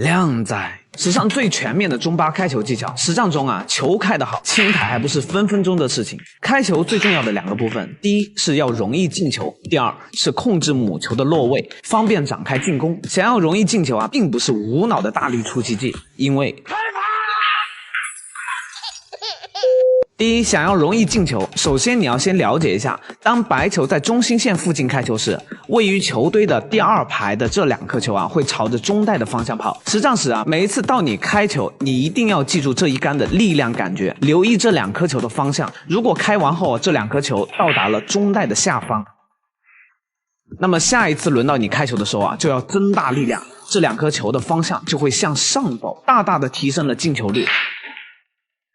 靓仔，史上最全面的中巴开球技巧。实战中啊，球开得好，清台还不是分分钟的事情。开球最重要的2个部分，第一是要容易进球，第二是控制母球的落位，方便展开进攻。想要容易进球啊，并不是无脑的大力出奇迹，因为第一，想要容易进球，首先你要先了解一下，当白球在中心线附近开球时，位于球堆的第2排的这2颗球啊，会朝着中袋的方向跑。实战时啊，每一次到你开球，你一定要记住这一杆的力量感觉，留意这2颗球的方向。如果开完后这2颗球到达了中袋的下方，那么下一次轮到你开球的时候啊，就要增大力量，这2颗球的方向就会向上走，大大的提升了进球率。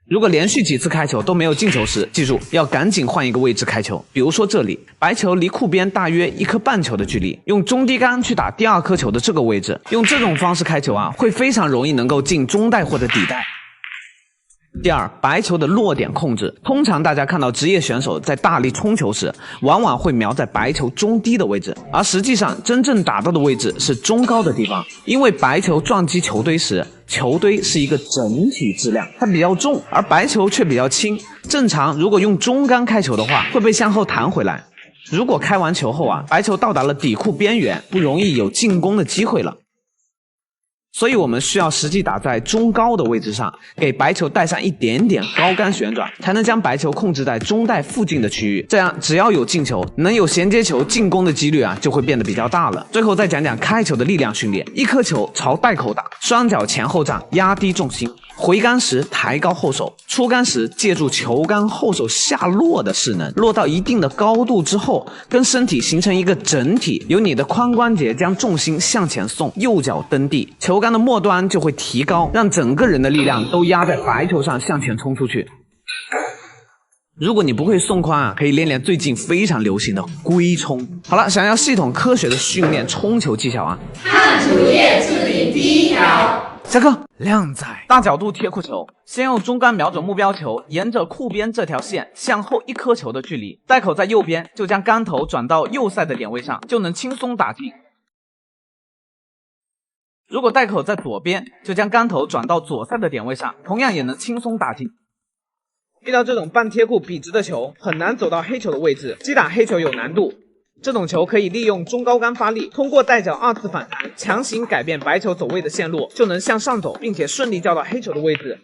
如果连续几次开球都没有进球时，记住要赶紧换一个位置开球。比如说这里，白球离库边大约1颗半球的距离，用中低杆去打第2颗球的这个位置，用这种方式开球啊，会非常容易能够进中袋或者底袋。第二，白球的落点控制。通常大家看到职业选手在大力冲球时，往往会瞄在白球中低的位置，而实际上真正打到的位置是中高的地方。因为白球撞击球堆时，球堆是一个整体质量，它比较重，而白球却比较轻。正常如果用中杆开球的话，会被向后弹回来。如果开完球后啊，白球到达了底库边缘，不容易有进攻的机会了。所以我们需要实际打在中高的位置上，给白球带上一点点高杆旋转，才能将白球控制在中袋附近的区域。这样只要有进球，能有衔接球进攻的几率啊，就会变得比较大了。最后再讲讲开球的力量训练。1颗球朝袋口打，双脚前后站，压低重心。回杆时抬高后手，出杆时借助球杆后手下落的势能，落到一定的高度之后，跟身体形成一个整体，由你的髋关节将重心向前送，右脚蹬地，球杆的末端就会提高，让整个人的力量都压在白球上向前冲出去。如果你不会送髋啊，可以练练最近非常流行的龟冲。好了，想要系统科学的训练冲球技巧啊，看主页置顶第1条。下课。靓仔，大角度贴库球，先用中杆瞄准目标球，沿着库边这条线向后1颗球的距离，袋口在右边，就将杆头转到右塞的点位上，就能轻松打进。如果袋口在左边，就将杆头转到左塞的点位上，同样也能轻松打进。遇到这种半贴库笔直的球，很难走到黑球的位置，击打黑球有难度。这种球可以利用中高杆发力，通过带脚2次反弹，强行改变白球走位的线路，就能向上走，并且顺利叫到黑球的位置。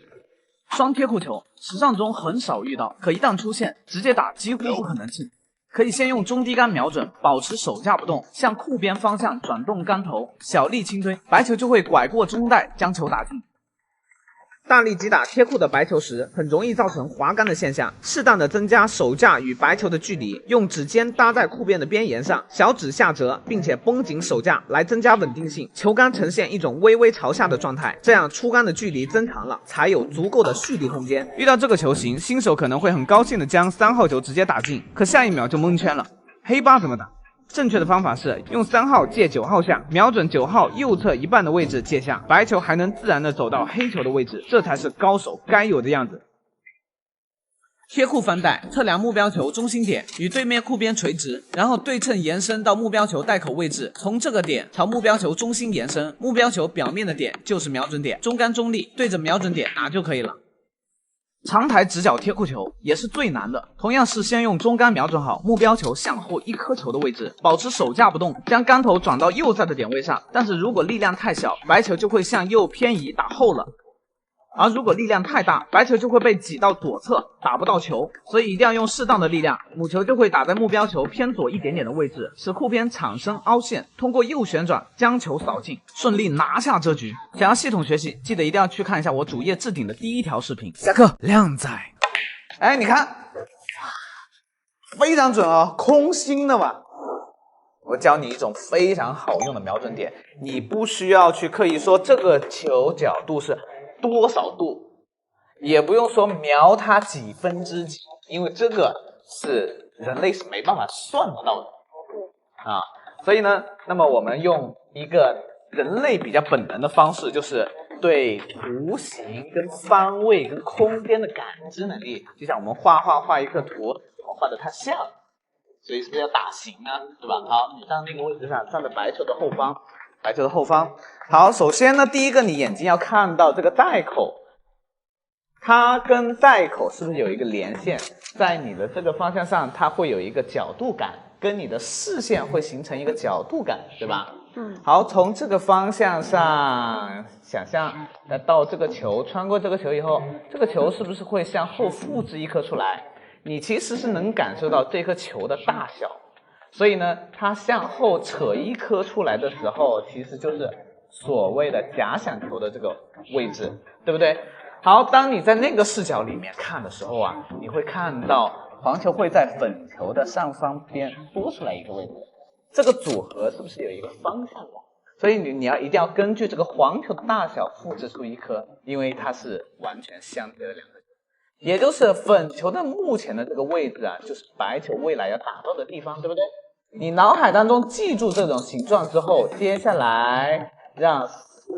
双贴库球，实战中很少遇到，可一旦出现，直接打几乎不可能进。可以先用中低杆瞄准，保持手架不动，向库边方向转动杆头，小力轻推，白球就会拐过中袋，将球打进。大力击打贴库的白球时，很容易造成滑杆的现象。适当的增加手架与白球的距离，用指尖搭在库边的边沿上，小指下折，并且绷紧手架来增加稳定性。球杆呈现一种微微朝下的状态，这样出杆的距离增长了，才有足够的蓄力空间。遇到这个球型，新手可能会很高兴的将3号球直接打进，可下一秒就蒙圈了。黑八怎么打？正确的方法是用3号借9号下，瞄准9号右侧一半的位置借下，白球还能自然的走到黑球的位置，这才是高手该有的样子。贴库翻袋，测量目标球中心点与对面库边垂直，然后对称延伸到目标球袋口位置，从这个点朝目标球中心延伸，目标球表面的点就是瞄准点，中杆中立，对着瞄准点打就可以了。长台直角贴库球也是最难的，同样是先用中杆瞄准好目标球向后1颗球的位置，保持手架不动，将杆头转到右塞的点位上，但是如果力量太小，白球就会向右偏移打后了。而如果力量太大，白球就会被挤到左侧，打不到球，所以一定要用适当的力量，母球就会打在目标球偏左一点点的位置，使库边产生凹陷，通过右旋转将球扫进，顺利拿下这局。想要系统学习，记得一定要去看一下我主页置顶的第1条视频。下课。靓仔，哎，你看，非常准哦，空心的嘛。我教你一种非常好用的瞄准点，你不需要去刻意说这个球角度是多少度，也不用说瞄它几分之几，因为这个是人类是没办法算得到的啊。所以呢，那么我们用一个人类比较本能的方式，就是对图形跟方位跟空间的感知能力，就像我们画一个图，我画的它像，所以是不是要打形呢？对吧？好，你站那个位置上，站在白球的后方，白球的后方。好，首先呢，第一个你眼睛要看到这个袋口，它跟袋口是不是有一个连线？在你的这个方向上，它会有一个角度感，跟你的视线会形成一个角度感，对吧？好，从这个方向上想象，到这个球，穿过这个球以后，这个球是不是会向后复制一颗出来？你其实是能感受到这颗球的大小，所以呢，它向后扯一颗出来的时候，其实就是所谓的假想球的这个位置，对不对？好，当你在那个视角里面看的时候啊，你会看到黄球会在粉球的上方边多出来一个位置，这个组合是不是有一个方向感？所以你一定要根据这个黄球的大小复制出一颗，因为它是完全相对的两个球，也就是粉球的目前的这个位置啊，就是白球未来要打到的地方，对不对？你脑海当中记住这种形状之后，接下来让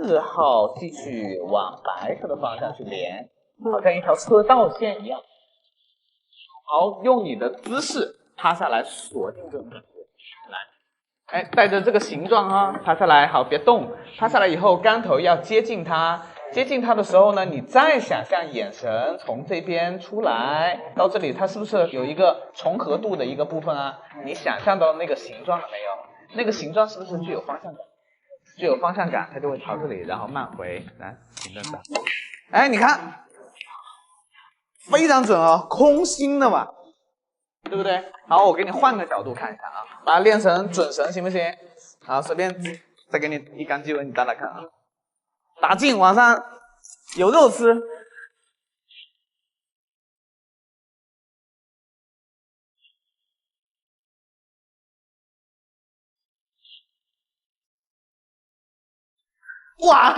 4号继续往白球的方向去连，好像一条车道线一样。好，用你的姿势趴下来锁定这种感觉，来，哎，带着这个形状啊，趴下来，好，别动。趴下来以后，杆头要接近它，接近它的时候呢，你再想象眼神从这边出来，到这里，它是不是有一个重合度的一个部分啊？你想象到那个形状了没有？那个形状是不是具有方向感？具有方向感，它就会朝这里，然后慢回来，停顿下。哎，你看，非常准哦，空心的嘛，对不对？好，我给你换个角度看一下啊，把它练成准神行不行？好，随便再给你一杆机会，你打打看啊。打进，晚上有肉吃。哇！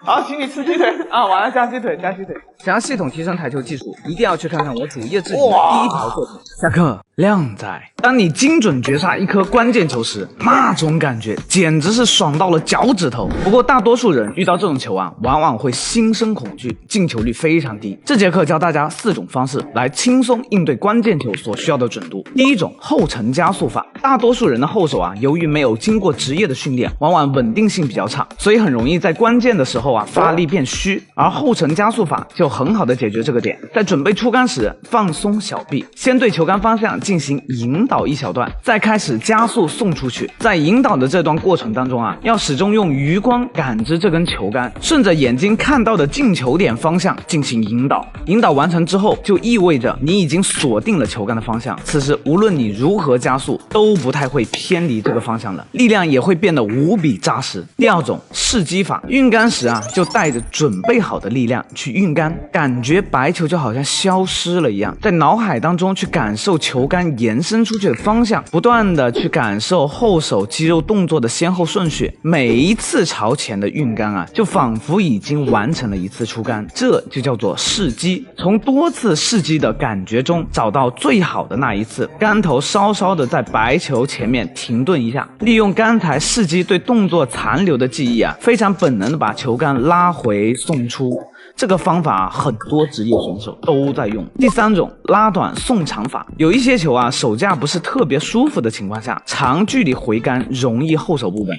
好，请你吃鸡腿啊！晚上加鸡腿，加鸡腿。想要系统提升台球技术，一定要去看看我主页置顶的第一条作品。下课，靓仔。当你精准绝杀一颗关键球时，那种感觉简直是爽到了脚趾头。不过大多数人遇到这种球啊，往往会心生恐惧，进球率非常低。这节课教大家4种方式来轻松应对关键球所需要的准度。第一种，后程加速法。大多数人的后手啊，由于没有经过职业的训练，往往稳定性比较差，所以很容易在关键的时候啊发力变虚。而后程加速法就很好的解决这个点。在准备出杆时，放松小臂，先对球杆方向进行引导一小段，再开始加速送出去。在引导的这段过程当中啊，要始终用余光感知这根球杆，顺着眼睛看到的进球点方向进行引导。引导完成之后，就意味着你已经锁定了球杆的方向。此时无论你如何加速，都不太会偏离这个方向了，力量也会变得无比扎实。第二种，试击法。运杆时啊，就带着准备好的力量去运杆，感觉白球就好像消失了一样，在脑海当中去感受球杆延伸出去的方向，不断的去感受后手肌肉动作的先后顺序。每一次朝前的运杆啊，就仿佛已经完成了一次出杆，这就叫做试击。从多次试击的感觉中找到最好的那一次，杆头稍稍的在白球前面停顿一下，利用刚才试击对动作残留的记忆啊，非常本能的把球杆拉回送出。这个方法很多职业选手都在用。第三种，拉短送长法。有一些球啊，手架不是特别舒服的情况下，长距离回杆容易后手不稳，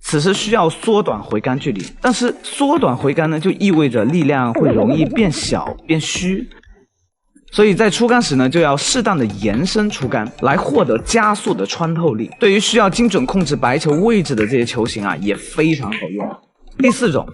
此时需要缩短回杆距离。但是缩短回杆呢，就意味着力量会容易变小变虚，所以在出杆时呢，就要适当的延伸出杆，来获得加速的穿透力。对于需要精准控制白球位置的这些球型啊，也非常好用。第四种，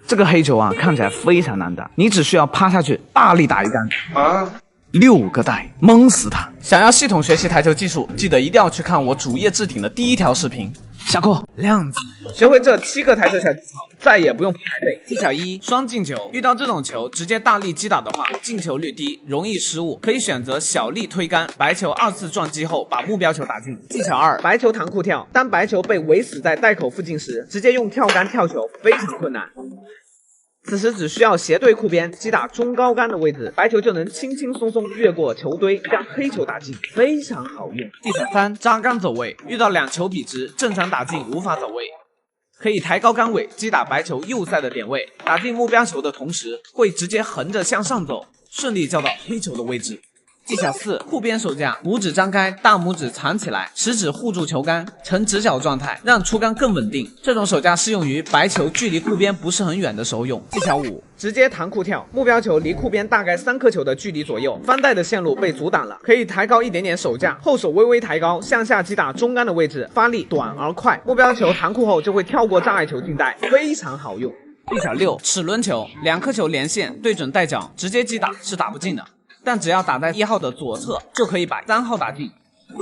这个黑球啊，看起来非常难打，你只需要趴下去大力打一杆啊，6个袋蒙死他。想要系统学习台球技术，记得一定要去看我主页置顶的第一条视频。下课，亮子。学会这7个台球小技巧，再也不用排队。技巧1：双进球。遇到这种球，直接大力击打的话，进球率低，容易失误，可以选择小力推杆，白球2次撞击后把目标球打进。技巧2：白球弹库跳。当白球被围死在袋口附近时，直接用跳杆跳球非常困难。此时只需要斜对库边击打中高杆的位置，白球就能轻轻松松越过球堆，将黑球打进，非常好用。技巧3：扎杆走位。遇到2球笔直，正常打进无法走位，可以抬高杆尾击打白球右塞的点位，打进目标球的同时，会直接横着向上走，顺利交到黑球的位置。技巧4：护边手架，拇指张开，大拇指藏起来，食指护住球杆，呈直角状态，让出杆更稳定。这种手架适用于白球距离库边不是很远的时候用。技巧5：直接弹库跳，目标球离库边大概3颗球的距离左右，翻带的线路被阻挡了，可以抬高一点点手架，后手微微抬高，向下击打中杆的位置，发力短而快，目标球弹库后就会跳过障碍球进袋，非常好用。技巧6：齿轮球，2颗球连线，对准带角，直接击打是打不进的。但只要打在1号的左侧，就可以把3号打进。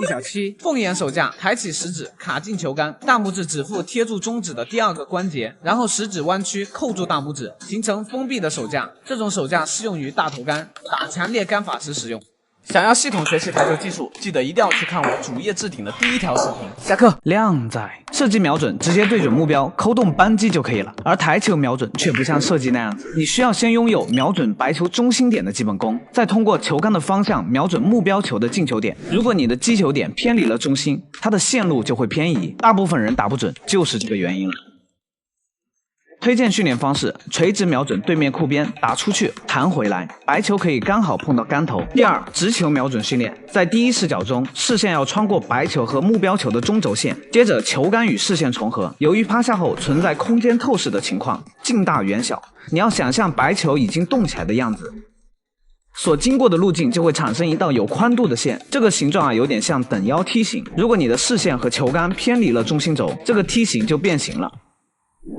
技巧7：凤眼手架，抬起食指卡进球杆，大拇指指腹贴住中指的第2个关节，然后食指弯曲扣住大拇指，形成封闭的手架。这种手架适用于大头杆，打强烈杆法时使用。想要系统学习台球技术，记得一定要去看我主页置顶的第1条视频。下课。靓仔，射击瞄准直接对准目标，扣动扳机就可以了。而台球瞄准却不像射击那样子，你需要先拥有瞄准白球中心点的基本功，再通过球杆的方向瞄准目标球的进球点。如果你的击球点偏离了中心，它的线路就会偏移，大部分人打不准就是这个原因了。推荐训练方式：垂直瞄准对面库边，打出去弹回来，白球可以刚好碰到杆头。第2，直球瞄准训练，在第一视角中，视线要穿过白球和目标球的中轴线，接着球杆与视线重合。由于趴下后存在空间透视的情况，近大远小，你要想象白球已经动起来的样子，所经过的路径就会产生一道有宽度的线，这个形状有点像等腰梯形。如果你的视线和球杆偏离了中心轴，这个梯形就变形了。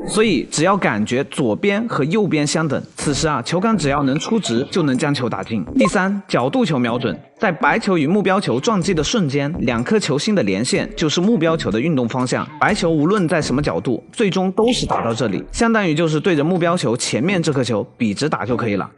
所以只要感觉左边和右边相等，此时球杆只要能出直就能将球打进。第3，角度球瞄准，在白球与目标球撞击的瞬间，2颗球心的连线就是目标球的运动方向，白球无论在什么角度，最终都是打到这里，相当于就是对着目标球前面这颗球笔直打就可以了。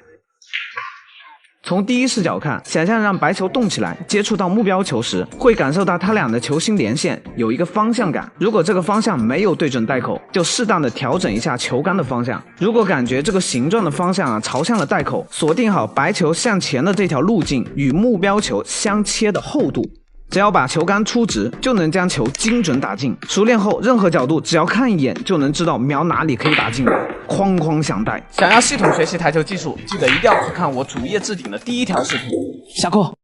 从第一视角看，想象让白球动起来，接触到目标球时，会感受到它俩的球心连线，有一个方向感。如果这个方向没有对准袋口，就适当的调整一下球杆的方向。如果感觉这个形状的方向朝向了袋口，锁定好白球向前的这条路径与目标球相切的厚度。只要把球杆出直，就能将球精准打进。熟练后，任何角度只要看一眼就能知道瞄哪里可以打进，哐哐响带。想要系统学习台球技术，记得一定要去看我主页置顶的第1条视频。下课。